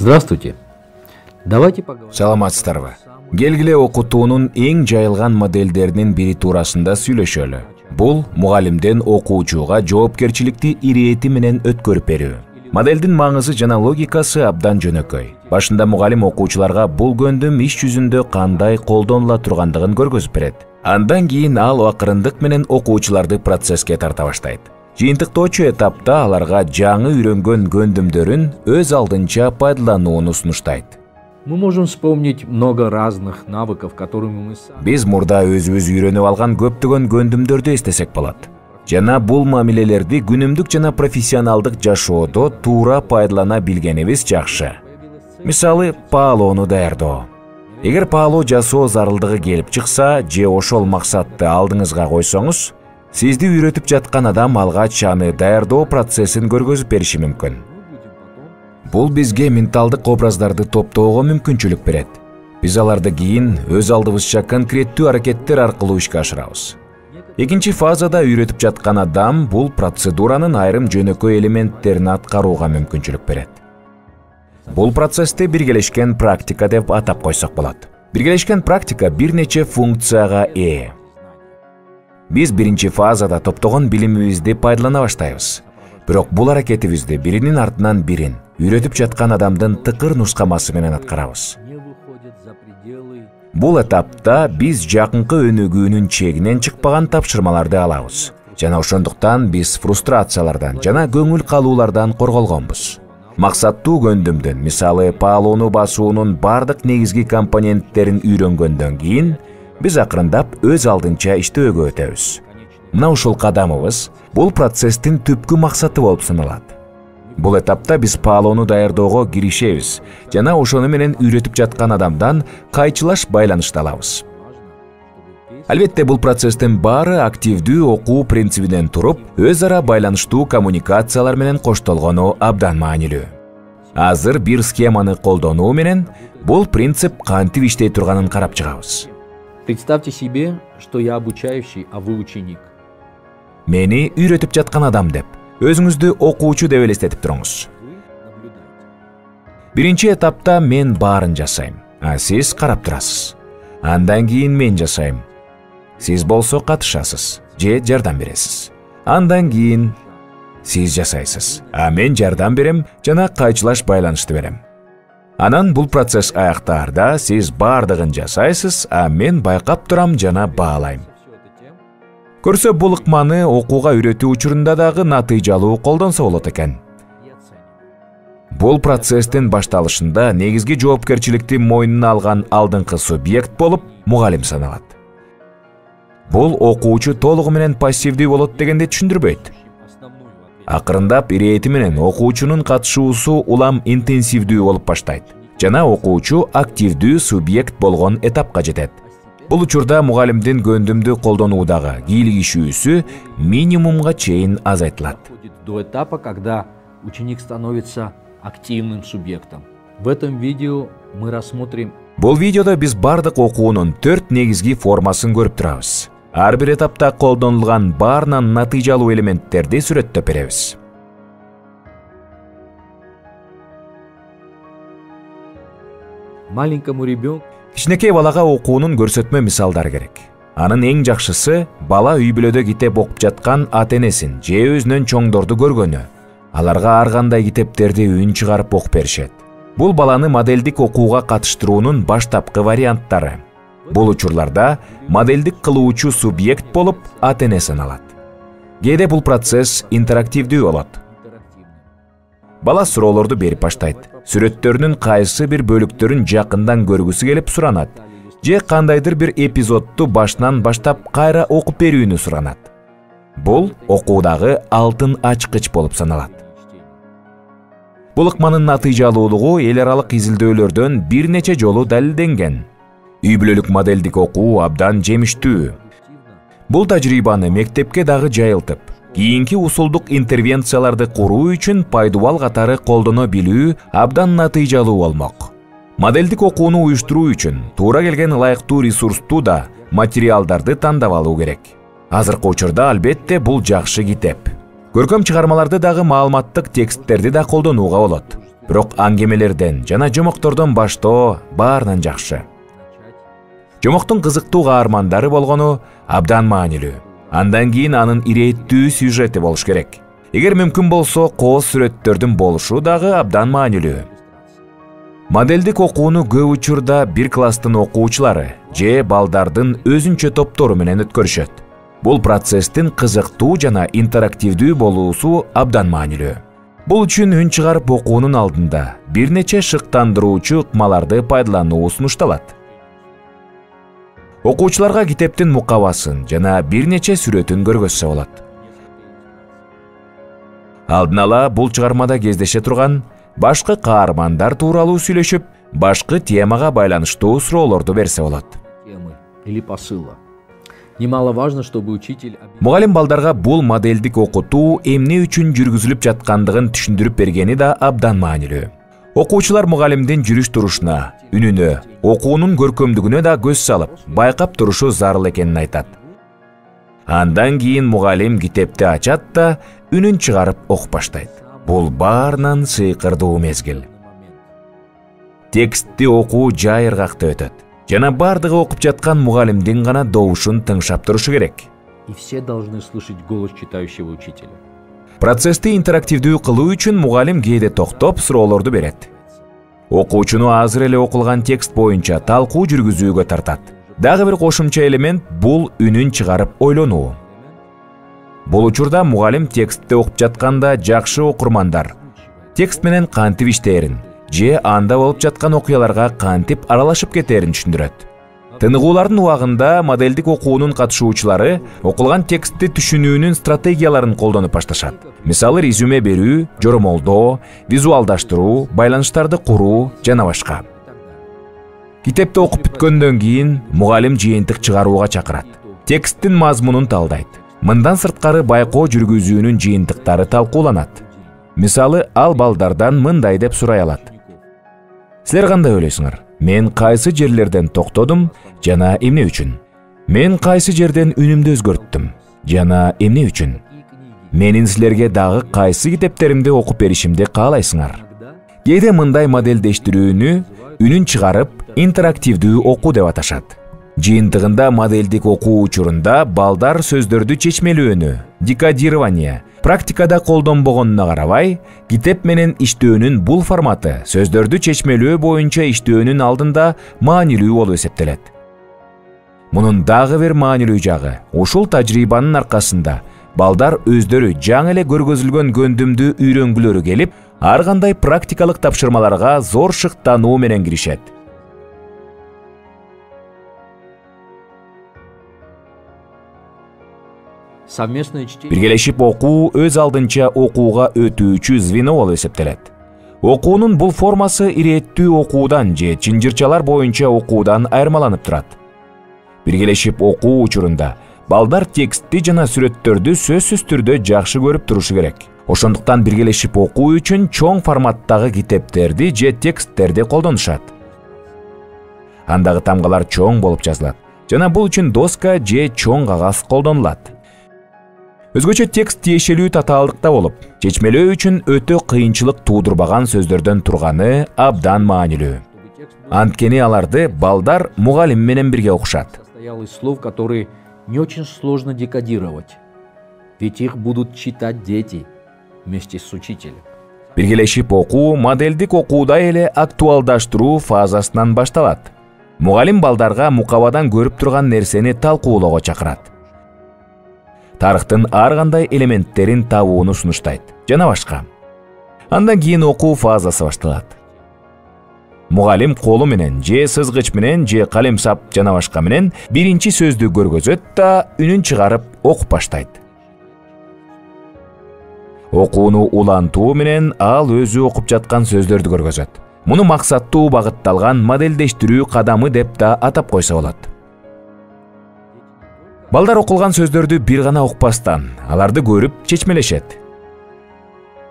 Здравствуйте. Давайте поговорим. Саламатсыздарбы. Келгиле окутуунун эң жайылган модельдеринин бири туурасында сүйлөшөлү. Бул мугалимден окуучуга жоопкерчиликти ирэти менен өткөрүп берүү. Моделдин маңызы жана логикасы абдан жөнөкөй. Башында мугалим окуучуларга бул көндүм иш жүзүндө кандай колдонула тургандыгын көргөзүп берет. Андан кийин ал акырындык менен окуучуларды процесске тарта баштайт. Жыйынтыктоочу этапта аларга жаңы үйрөнгөн көндүмдөрүн өз алдынча пайдаланууну сунуштайт. Мы можем вспомнить много разных навыков, которыми мы сами. Биз мурда өзүбүз үйрөнүп алган көптөгөн көндүмдөрдү эстесек болот. Жана бул мамилелерди күнүмдүк жана профессионалдык жашоодо туура пайдалана билгенибиз жакшы. Мисалы, паалоону даярдоо. Эгер паалоо жасоо зарылдыгы келип чыкса, же ошол максатты алдыңызга койсоңуз, сизди үйрөтүп жаткан адам алгач аны даярдоо процессин көргөзүп бериши мүмкүн. Бул бизге менталдык образдарды топтоого мүмкүнчүлүк берет. Биз аларды кийин өз алдыбызча конкреттүү аракеттер аркылуу ишке ашырабыз. Экинчи фазада үйрөтүп жаткан адам бул процедуранын айрым жөнөкөй элементтерин аткарууга мүмкүнчүлүк берет. Бул процессти биргелешкен практика деп атап койсок болот. Биргелешкен практика бир нече функцияга ээ. Биз биринчи фазада топтогон билимибизди пайдалана баштайбыз. Бирок бул аракетибизди биринин артынан бирин үйрөтүп жаткан адамдын тыкыр нускамасы менен аткарабыз. Бул этапта биз жакынкы өнүгүүнүн чегинен чыкпаган тапшырмаларды алабыз. Жана ошондуктан биз фрустрациялардан жана көңүл калуулардан корголгонбуз. Максаттуу көндүмдүн, мисалы паалоону басуунун бардык негизги компоненттерин үйрөнгөндөн кийин биз акырындап өз алдынча иштөөгө өтөбүз. Мына ушул кадамыбыз бул процесстин түпкү максаты болуп саналат. Бул этапта биз паалоону даярдоого киришебиз жана ошону менен үйрөтүп жаткан адамдан кайчылаш байланышты алабыз. Албетте бул процесстин баары активдүү окуу принцибинен туруп, өз ара байланыштуу коммуникациялар менен коштолгону абдан маанилүү. Азыр бир схеманы колдонуу менен бул принцип кантип иштей турганын карап чыгабыз. Представьте себе, что я обучающий, а вы ученик. Мени үйрөтүп жаткан адам деп, өзүңүздү окуучу деп элестетип туруңуз. Биринчи этапта мен баарын жасайм, а сиз карап турасыз. Андан кийин мен жасайм. Сиз болсо катышасыз, же жардам бересиз. Андан кийин сиз жасайсыз, а мен жардам берем жана кайчылаш байланышты берем. Анан бул процесс аяктаарда сиз бардыгын жасайсыз, а мен байкап турам жана баалайм. Көрсө бул ыкманы окууга үйрөтүү учурунда дагы натыйжалуу колдонсо болот экен. Бул процесстин башталышында негизги жоопкерчиликти мойнуна алган алдыңкы субъект болуп мугалим саналат. Бул окуучу толугу менен пассивдүү болот дегенди түшүндүрбөйт. Акырындап ирэти менен окуучунун катышуусу улам интенсивдүү болуп баштайт жана окуучу активдүү субъект болгон этапка жетет. Бул учурда мугалимдин көндүмдү колдонуудагы кийлигишүүсү минимумга чейин азайтылат. До этапа, когда ученик становится активным субъектом. В этом видео мы рассмотрим. Бул видеодо биз бардык окуунун 4 негизги формасын көрүп турабыз. Ар бир этапта колдонулган баарынан натыйжалуу элементтерди сүрөттөп беребиз. Маленькому ребенку Кичинекей балага окуунун көрсөтмө мисалдары керек. Анын эң жакшысы бала үй-бүлөдө китеп окуп жаткан ата-энесин же өзүнөн чоңдорду көргөнү. Аларга ар кандай китептерди үн чыгарып окуп беришет. Бул баланы модельдик окууга катыштыруунун баштапкы варианттары. Бул учурларда модельдик кылуучу субъект болуп ата-эне саналат. Кээде бул процесс интерактивдүү болот. Бала суроолорду берип баштайт. Сүрөттөрүнүн кайсы бир бөлүктөрүн жакындан көргүсү келип суранат. Же кандайдыр бир эпизодду башынан баштап кайра окуп берүүнү суранат. Бул окуудагы алтын ачкыч болуп саналат. Бул ыкманын натыйжалуулугу эл аралык изилдөөлөрдөн бир нече жолу далилденген. Үй-бүлөлүк модельдик окуу абдан жемиштүү. Бул тажрыйбаны мектепке дагы жайылтып, кийинки усулдук интервенцияларды куруу үчүн пайдубал катары колдоно билүү абдан натыйжалуу болмок. Модельдик окууну уюштуруу үчүн туура келген ылайыктуу ресурсту да материалдарды тандап алуу керек. Азыркы учурда албетте бул жакшы китеп. Көркөм чыгармаларды дагы маалыматтык тексттерди да колдонууга болот. Бирок аңгемелерден жана жомоктордон баштоо баарынан жакшы. Жомоктун кызыктуу каармандары болгону абдан маанилүү. Андан кийин анын ирээттүү сюжети болуш керек. Эгер мүмкүн болсо, кооз сүрөттөрдүн болушу дагы абдан маанилүү. Моделдик окууну көп учурда бир класстын окуучулары же балдардын өзүнчө топтору менен өткөрүшөт. Бул процесстин кызыктуу жана интерактивдүү болуусу абдан маанилүү. Бул үчүн үн чыгарып окуунун алдында бир нече шыктандыруучу ыкмаларды пайдалануу сунушталат. Окуучуларга китептин мукабасын жана бир нече сүрөтүн көргөзсө болот. Алдын ала бул чыгармада кездеше турган башкы каармандар тууралуу сүйлөшүп, башкы темага байланыштуу суроолорду берсе болот. Или посыла. Немаловажно, чтобы учитель... Мугалим балдарга бул моделдик окутуу эмне үчүн жүргүзүлүп жаткандыгын түшүндүрүп бергени да абдан маанилүү. Окуучулар мугалимдин жүрүш турушуна, үнүнө, окуунун көркөмдүгүнө да көз салып, байкап турушу зарыл экенин айтат. Андан кийин мугалим китепти ачат да үнүн чыгарып окуп баштайт. Бул баарынан сыйкырдуу мезгил. Текстти окуу жай ыргакты өтөт. Жана бардыгы окуп жаткан мугалимдин гана добушун тыңшап турушу керек. И все должны слышать голос читающего учителя. Процессти интерактивдүү кылуу үчүн мугалим кээде токтоп суроолорду берет. Окуучуну азыр эле окулган текст боюнча талкуу жүргүзүүгө тартат. Дагы бир кошумча элемент бул үнүн чыгарып ойлонуу. Бул учурда мугалим текстти окуп жатканда жакшы окурмандар текст менен кантип иштээрин же анда болуп жаткан окуяларга кантип аралашып кетээрин түшүндүрөт. Тыныгуулардын убагында моделдик окуунун катышуучулары окулган текстти түшүнүүнүн стратегияларын колдонуп башташат. Мисалы, резюме берүү, жоромолдоо, визуалдаштыруу, байланыштарды куруу жана башка. Китепти окуп бүткөндөн кийин мугалим жыйынтык чыгарууга чакырат. Тексттин мазмунун талдайт. Мындан сырткары байкоо жүргүзүүнүн жыйынтыктары талкууланат. Мисалы, ал балдардан мындай деп сурай алат. Силер кандай ойлойсуңар? Мен кайсы жерлерден токтодум жана эмне үчүн? Мен кайсы жерден үнүмдү өзгөрттүм жана эмне үчүн? Менин силерге дагы кайсы китептеримди окуп беришимди каалайсыңар? Кээде мындай моделдештирүүнү үнүн чыгарып интерактивдүү окуу деп аташат. Жыйынтыгында моделдик окуу учурунда балдар сөздөрдү чечмелөөнү, декодирование, практикада колдонбогонуна карабай, китеп менен иштөөнүн бул форматы сөздөрдү чечмелөө боюнча иштөөнүн алдында маанилүү болуп эсептелет. Мунун дагы бир маанилүү жагы, ушул тажрыйбанын аркасында балдар өздөрү жаңы эле көргөзүлгөн көндүмдү үйрөнгүлөрү келип, ар кандай практикалык тапшырмаларга зор шыктануу менен киришет. Биргелешип окуу өз алдынча окууга өтүүчү звено болуп эсептелет. Окуунун бул формасы ирээттүү окуудан же чынжырчалар боюнча окуудан айырмаланып турат. Биргелешип окуу учурунда балдар текстти жана сүрөттөрдү сөзсүз түрдө жакшы көрүп турушу керек. Ошондуктан биргелешип окуу үчүн чоң форматтагы китептерди же тексттерди колдонушат. Андагы тамгалар чоң болуп жазылат жана бул үчүн доска же чоң кагаз колдонулат. Өзгөчө текст тиешелүү татаалдыкта болуп, чечмелөө үчүн өтө кыйынчылык туудурбаган сөздөрдөн турганы абдан маанилүү. Анткени аларды балдар мугалим менен бирге окушат. Слов, которые не очень сложно декодировать, ведь их будут читать дети вместе с учителем. Биргелешип окуу моделдик окууда эле актуалдаштыруу фазасынан башталат. Мугалим балдарга мукабадан көрүп турган нерсени талкуулоого чакырат. Тарыхтын ар кандай элементтерин табууну сунуштайт жана башка. Андан кийин окуу фазасы башталат. Мугалим колу менен же сызгыч менен же калемсап жана башка менен биринчи сөздү көргөзөт да үнүн чыгарып окуп баштайт. Окууну улантуу менен ал өзү окуп жаткан сөздөрдү көргөзөт. Муну максаттуу багытталган моделдештирүү кадамы деп да атап койсо болот. Балдар окулган сөздөрдү бир гана укпастан, аларды көрүп чечмелешет.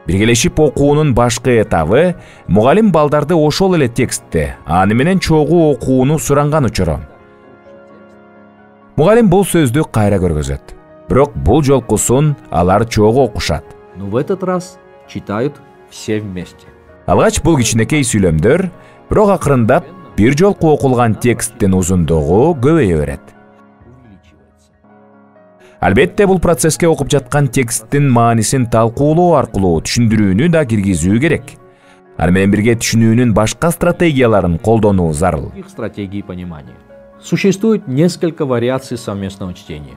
Биргелешип окуунун башкы этабы мугалим балдарды ошол эле текстти, аны менен чогуу окууну суранган учуру. Мугалим бул сөздү кайра көргөзөт. Бирок бул жолкусун алар чогуу окушат. Но в этот раз читают все вместе. Алгач бул кичинекей сүйлөмдөр, бирок акырындап бир жолку окулган тексттин узундугу көбөйө берет. Албетте бул процесске окуп жаткан тексттин маанисин талкуулоо аркылуу түшүндүрүүнү да киргизүү керек. Ал менен бирге түшүнүүнүн башка стратегияларын колдонуу зарыл. Стратегии понимания. Существует несколько вариаций совместного чтения.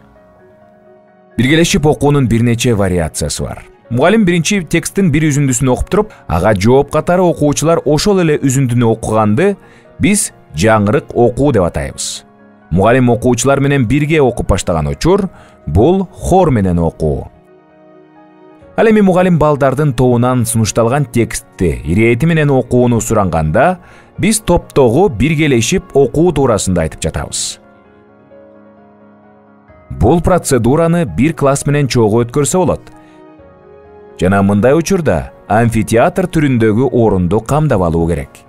Биргелешип окуунун бир нече вариациясы бар. Мугалим биринчи тексттин бир үзүндүсүн окуп туруп, ага жооп катары окуучулар ошол эле үзүндүнү окуганды биз жаңырык окуу деп атайбыз. Мугалим окуучулар менен бирге окуп баштаган учур бул хор менен окуу. Ал эми мугалим балдардын тобунан сунушталган текстти ирети менен окууну суранганда, биз топтогу биргелешип окуу туурасында айтып жатабыз. Бул процедураны бир класс менен чогуу өткөрсө болот. Жана мындай учурда амфитеатр түрүндөгү орунду камдап алуу керек.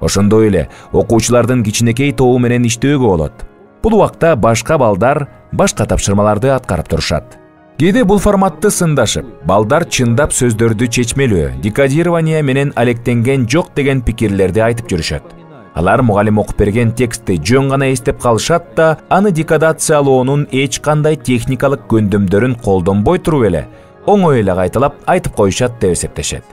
Ошондой эле окуучулардын кичинекей тобу менен иштөөгө болот. Бул убакта башка балдар башка тапшырмаларды аткарып турушат. Кээде бул форматты сындашып, балдар чындап сөздөрдү чечмелөө, декодирование менен алектенген жок деген пикирлерди айтып жүрүшөт. Алар мугалим окуп берген текстти жөн гана эстеп калышат да, аны декодациялоонун эч кандай техникалык көндүмдөрүн колдонбой туруп эле, оңой эле кайталап айтып коюшат деп эсептешет.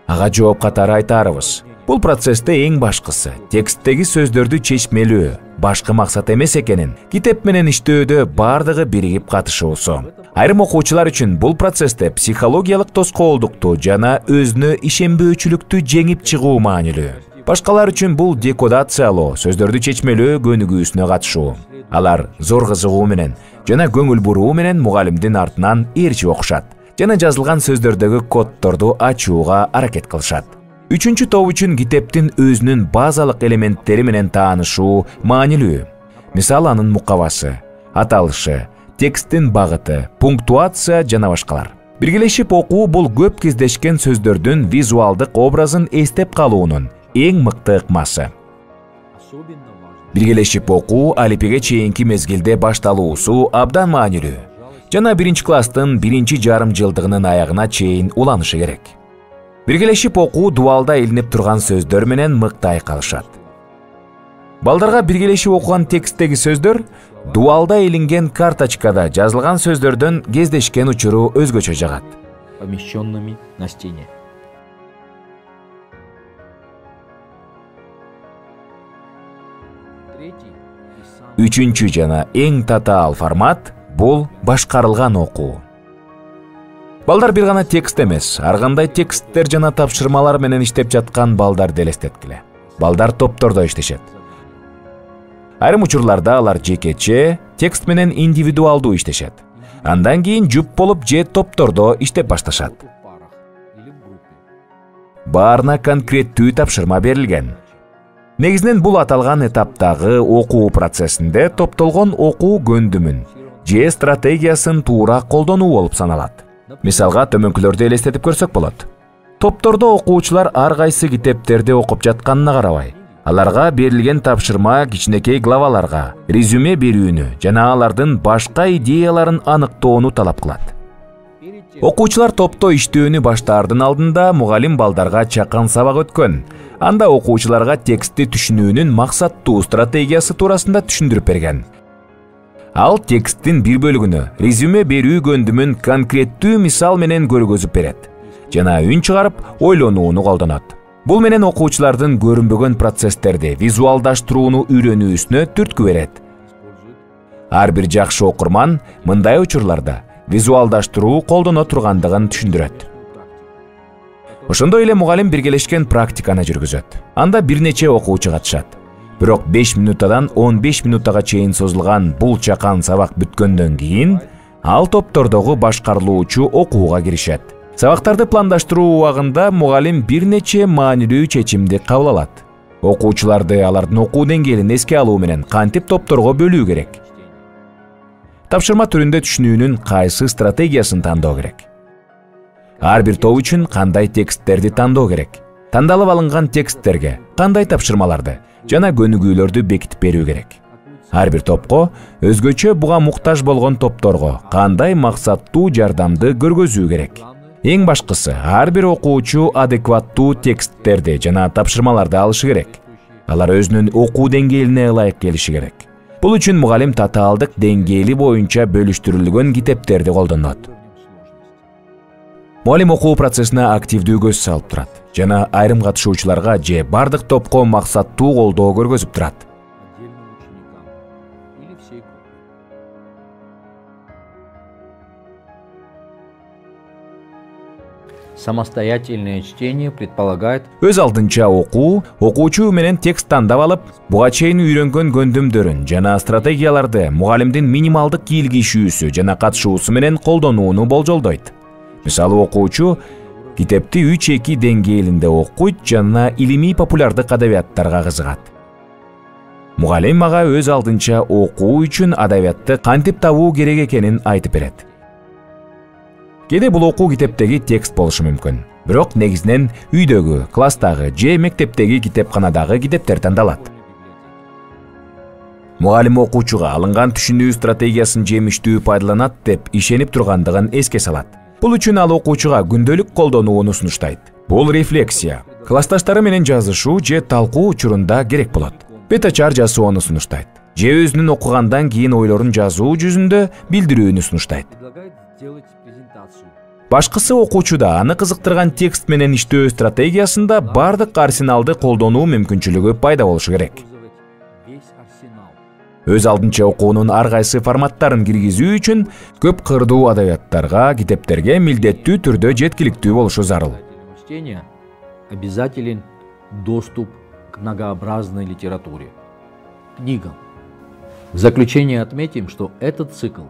Ага жооп катары айтарыбыз. Бул процессте эң башкысы тексттеги сөздөрдү чечмелөө, башкы максат эмес экенин, китеп менен иштөөдө бардыгы биригип катышуусу. Айрым окуучулар үчүн бул процессте психологиялык тоскоолдукту жана өзүнө ишенбөөчүлүктү жеңип чыгуу маанилүү. Башкалар үчүн бул декодациялоо, сөздөрдү чечмелөө көнүгүүсүнө катышуу. Алар зор кызыгуу менен жана көңүл буруу менен мугалимдин артынан ээрчип окушат жана жазылган сөздөрдөгү коддорду ачууга аракет кылышат. Үчүнчү топ үчүн китептин өзүнүн базалык элементтери менен таанышуу маанилүү. Мисалы анын мукабасы, аталышы, тексттин багыты, пунктуация жана башкалар. Биргелешип окуу бул көп кездешкен сөздөрдүн визуалдык образын эстеп калуунун эң мыкты ыкмасы. Биргелешип окуу алипеге чейинки мезгилде башталуусу абдан маанилүү. Жана биринчи класстын биринчи жарым жылдыгынын аягына чейин уланышы керек. Биргелешип окуу дуалда илинип турган сөздөр менен мыкты айкалышат. Балдарга биргелешип окуган тексттеги сөздөр дуалда илинген карточкада жазылган сөздөрдөн кездешкен учуру өзгөчө жагат. Помещенными на стене. Үчүнчү жана эң татаал формат бул башкарылган окуу. Балдар бир гана текст эмес, ар кандай тексттер жана тапшырмалар менен иштеп жаткан балдарды элестеткиле. Балдар топтордо иштешет. Айрым учурларда алар жекече, текст менен индивидуалдуу иштешет. Андан кийин жуп болуп же топтордо иштеп башташат. Баарына конкреттүү тапшырма берилген. Негизинен бул аталган этаптагы окуу процессинде топтолгон окуу көндүмүн же стратегиясын туура колдонуу болуп саналат. Мисалга төмөнкүлөрдү элестетип көрсөк болот. Топтордо окуучулар ар кайсы китептерди окуп жатканына карабай, аларга берилген тапшырма кичинекей главаларга резюме берүүнү жана алардын башка идеяларын аныктоону талап кылат. Окуучулар топто иштөөнү баштаардын алдында мугалим балдарга чакан сабак өткөн. Анда окуучуларга текстти түшүнүүнүн максаттуу стратегиясы туурасында түшүндүрүп берген. Ал тексттин бир бөлүгүнө резюме берүү көндүмүн конкреттүү мисал менен көргөзүп берет жана үн чыгарып ойлонууну колдонот. Бул менен окуучулардын көрүнбөгөн процесстерди визуалдаштырууну үйрөнүүсүнө түрткү берет. Ар бир жакшы окурман мындай учурларда визуалдаштыруу колдоно тургандыгын түшүндүрөт. Ошондой эле мугалим биргелешкен практиканы жүргүзөт. Анда бир нече окуучу катышат. Бирок 5 минуттадан 15 минуттага чейин созулган бул чакан сабак бүткөндөн кийин ал топтордогу башкарылуучу окууга киришет. Сабактарды пландаштыруу убагында мугалим бир нече маанилүү чечимди кабыл алат. Окуучуларды алардын окуу деңгээлин эске алуу менен кантип топторго бөлүү керек? Тапшырма түрүндө түшүнүүнүн кайсы стратегиясын тандоо керек? Ар бир топ үчүн кандай тексттерди тандоо керек? Тандалып алынган тексттерге кандай тапшырмаларды жана көнүгүүлөрдү бекитип берүү керек? Ар бир топко өзгөчө буга муктаж болгон топторго кандай максаттуу жардамды көргөзүү керек? Эң башкысы, ар бир окуучу адекваттуу тексттерди жана тапшырмаларды алышы керек. Алар өзүнүн окуу деңгээлине ылайык келиши керек. Бул үчүн мугалим татаалдык деңгээли боюнча бөлүштүрүлгөн китептерди колдонот. Мугалим окуу процессине активдүү көз салып турат жана айрым катышуучуларга же бардык топко максаттуу колдоо көргөзүп турат. Самостоятельное чтение предполагает Өз алдынча окуу, окуучу менен текст тандап алып, буга чейин үйрөнгөн көндүмдөрүн жана стратегияларды мугалимдин минималдык кийлигишүүсү жана катышуусу менен колдонууну болжолдойт. Мисалы, окуучу китепти 3-2 деңгээлинде окуйт жана илимий популярдык адабияттарга кызыгат. Мугалим ага өз алдынча окуу үчүн адабиятты кантип табуу керек экенин айтып берет. Кээде бул окуу китептеги текст болушу мүмкүн. Бирок негизинен үйдөгү, класстагы же мектептеги китепканадагы китептер тандалат. Мугалим окуучуга алынган түшүнүү стратегиясын жемиштүү пайдаланат деп ишенип тургандыгын эске салат. Бул үчүн ал окуучуга күндөлүк колдонууну сунуштайт. Бул рефлексия, классташтары менен жазышуу же талкуу учурунда керек болот. Бет ачар жазууну сунуштайт. Же өзүнүн окугандан кийин ойлорун жазуу жүзүндө билдирүүнү сунуштайт. Башкысы окуучуда аны кызыктырган текст менен иштөө стратегиясында бардык арсеналды колдонуу мүмкүнчүлүгү пайда болушу керек. Өз алдынча окуунун ар кайсы форматтарын киргизүү үчүн көп кырдуу адабияттарга, китептерге милдеттүү түрдө жеткиликтүү болушу зарыл. Обязателен доступ к многообразной литературе, книгам. В заключение отметим, что этот цикл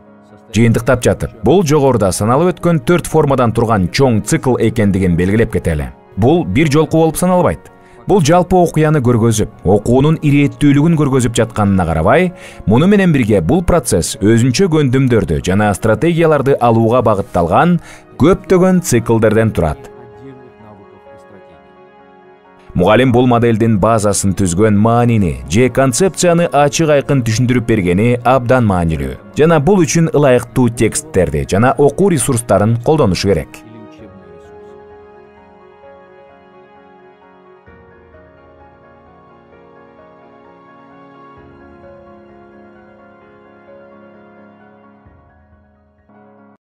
Жыйынтыктап жатып, бул жогоруда саналып өткөн 4 формадан турган чоң цикл экендигин белгилеп кетели. Бул бир жолку болуп саналбайт. Бул жалпы окуяны көргөзүп, окуунун ирээттүүлүгүн көргөзүп жатканына карабай, муну менен бирге бул процесс өзүнчө көндүмдөрдү жана стратегияларды алууга багытталган көптөгөн циклдерден турат. Мугалим бул моделдин базасын түзгөн маанини же концепцияны ачык айкын түшүндүрүп бергени абдан маанилүү. Жана бул үчүн ылайыктуу тексттерди жана окуу ресурстарын колдонушу керек.